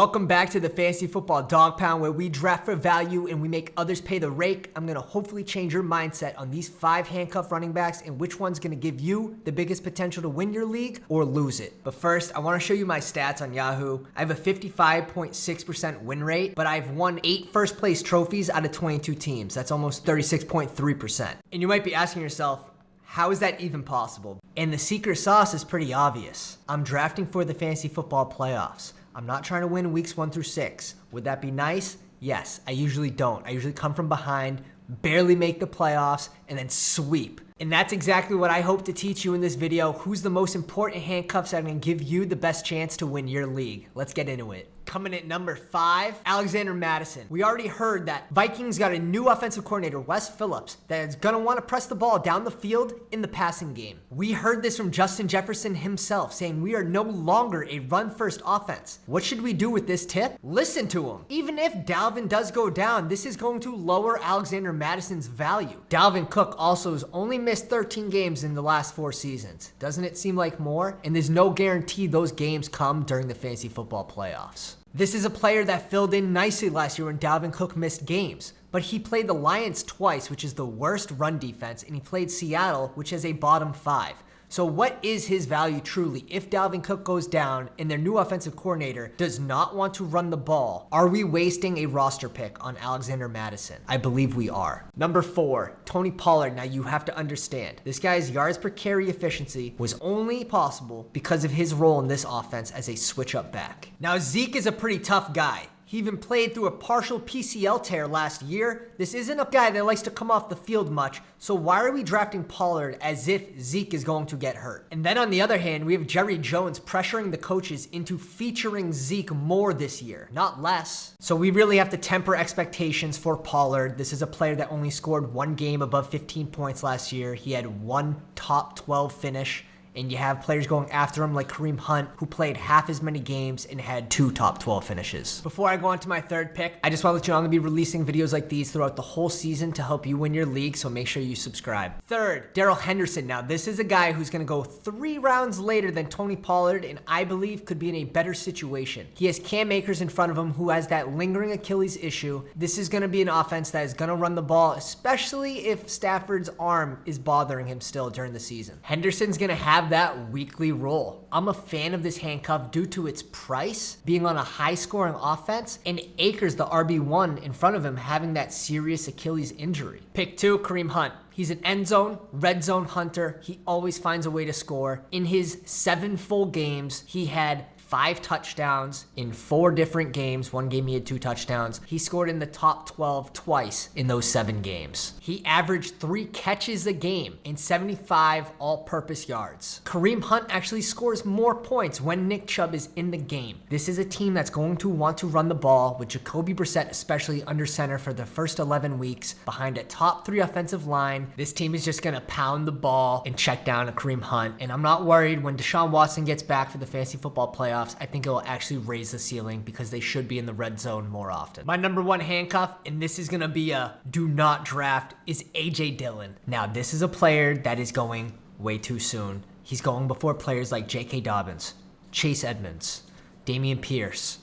Welcome back to the Fantasy Football Dog Pound, where we draft for value and we make others pay the rake. I'm going to hopefully change your mindset on these 5 handcuff running backs and which one's going to give you the biggest potential to win your league or lose it. But first, I want to show you my stats on Yahoo. I have a 55.6% win rate, but I've won 8 first place trophies out of 22 teams. That's almost 36.3%. And you might be asking yourself, how is that even possible? And the secret sauce is pretty obvious. I'm drafting for the fantasy football playoffs. I'm not trying to win weeks 1 through 6. Would that be nice? Yes, I usually don't. I usually come from behind, barely make the playoffs, and then sweep. And that's exactly what I hope to teach you in this video. Who's the most important handcuffs that are going to give you the best chance to win your league? Let's get into it. Coming at number 5, Alexander Madison. We already heard that Vikings got a new offensive coordinator, Wes Phillips, that is going to want to press the ball down the field in the passing game. We heard this from Justin Jefferson himself, saying we are no longer a run-first offense. What should we do with this tip? Listen to him. Even if Dalvin does go down, this is going to lower Alexander Madison's value. Dalvin Cook also has only missed 13 games in the last 4 seasons. Doesn't it seem like more? And there's no guarantee those games come during the fantasy football playoffs. This is a player that filled in nicely last year when Dalvin Cook missed games, but he played the Lions twice, which is the worst run defense, and he played Seattle, which is a bottom 5. So what is his value truly if Dalvin Cook goes down and their new offensive coordinator does not want to run the ball? Are we wasting a roster pick on Alexander Madison? I believe we are. Number 4, Tony Pollard. Now you have to understand, this guy's yards per carry efficiency was only possible because of his role in this offense as a switch-up back. Now Zeke is a pretty tough guy. He even played through a partial PCL tear last year. This isn't a guy that likes to come off the field much, so why are we drafting Pollard as if Zeke is going to get hurt? And then on the other hand, we have Jerry Jones pressuring the coaches into featuring Zeke more this year, not less. So we really have to temper expectations for Pollard. This is a player that only scored 1 game above 15 points last year. He had 1 top 12 finish. And you have players going after him like Kareem Hunt, who played half as many games and had 2 top 12 finishes. Before I go on to my 3rd pick, I just want to let you know I'm going to be releasing videos like these throughout the whole season to help you win your league, so make sure you subscribe. 3rd, Darrell Henderson. Now this is a guy who's going to go 3 rounds later than Tony Pollard, and I believe could be in a better situation. He has Cam Akers in front of him, who has that lingering Achilles issue. This is going to be an offense that is going to run the ball, especially if Stafford's arm is bothering him still during the season. Henderson's going to have that weekly role. I'm a fan of this handcuff due to its price, being on a high-scoring offense, and Akers, the RB1 in front of him, having that serious Achilles injury. Pick 2, Kareem Hunt. He's an end zone, red zone hunter. He always finds a way to score. In his 7 full games, he had 5 touchdowns in 4 different games. 1 game he had 2 touchdowns. He scored in the top 12 twice in those 7 games. He averaged 3 catches a game and 75 all-purpose yards. Kareem Hunt actually scores more points when Nick Chubb is in the game. This is a team that's going to want to run the ball with Jacoby Brissett, especially under center for the first 11 weeks behind a top 3 offensive line. This team is just going to pound the ball and check down a Kareem Hunt. And I'm not worried when Deshaun Watson gets back for the fantasy football playoffs. I think it will actually raise the ceiling because they should be in the red zone more often. My number 1 handcuff, and this is going to be a do not draft, is AJ Dillon. Now, this is a player that is going way too soon. He's going before players like J.K. Dobbins, Chase Edmonds, Dameon Pierce,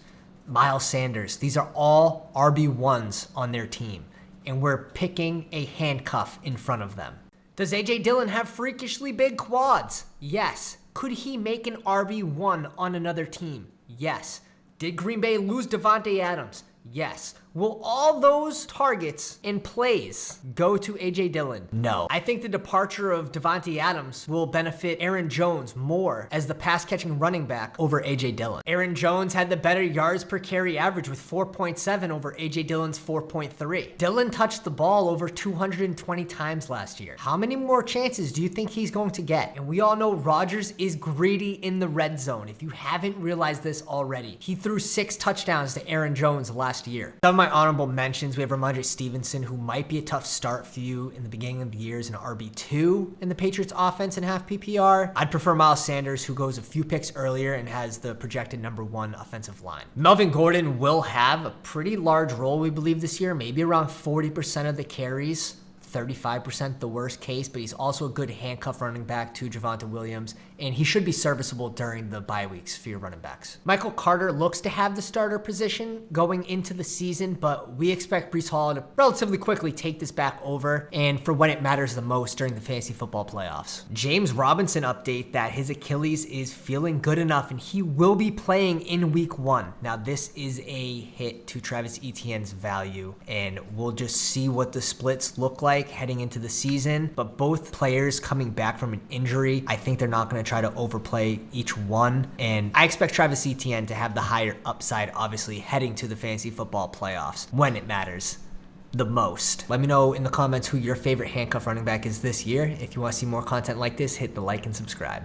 Miles Sanders. These are all RB1s on their team, and we're picking a handcuff in front of them. Does AJ Dillon have freakishly big quads? Yes. Could he make an RB1 on another team? Yes. Did Green Bay lose Davante Adams? Yes. Will all those targets and plays go to AJ Dillon? No. I think the departure of Davante Adams will benefit Aaron Jones more as the pass-catching running back over AJ Dillon. Aaron Jones had the better yards per carry average with 4.7 over AJ Dillon's 4.3. Dillon touched the ball over 220 times last year. How many more chances do you think he's going to get? And we all know Rodgers is greedy in the red zone. If you haven't realized this already, he threw 6 touchdowns to Aaron Jones last year. Some of my honorable mentions, we have Ramondre Stevenson, who might be a tough start for you in the beginning of the year as an RB2 in the Patriots offense in half PPR. I'd prefer Miles Sanders, who goes a few picks earlier and has the projected number 1 offensive line. Melvin Gordon will have a pretty large role, we believe, this year, maybe around 40% of the carries. 35% the worst case, but he's also a good handcuff running back to Javonte Williams and he should be serviceable during the bye weeks for your running backs. Michael Carter looks to have the starter position going into the season, but we expect Breece Hall to relatively quickly take this back over and for when it matters the most during the fantasy football playoffs. James Robinson update that his Achilles is feeling good enough and he will be playing in week 1. Now this is a hit to Travis Etienne's value, and we'll just see what the splits look like heading into the season, but both players coming back from an injury, I think they're not going to try to overplay each one, and I expect Travis Etienne to have the higher upside, obviously, heading to the fantasy football playoffs when it matters the most. Let me know in the comments who your favorite handcuff running back is this year. If you want to see more content like this, hit the like and subscribe.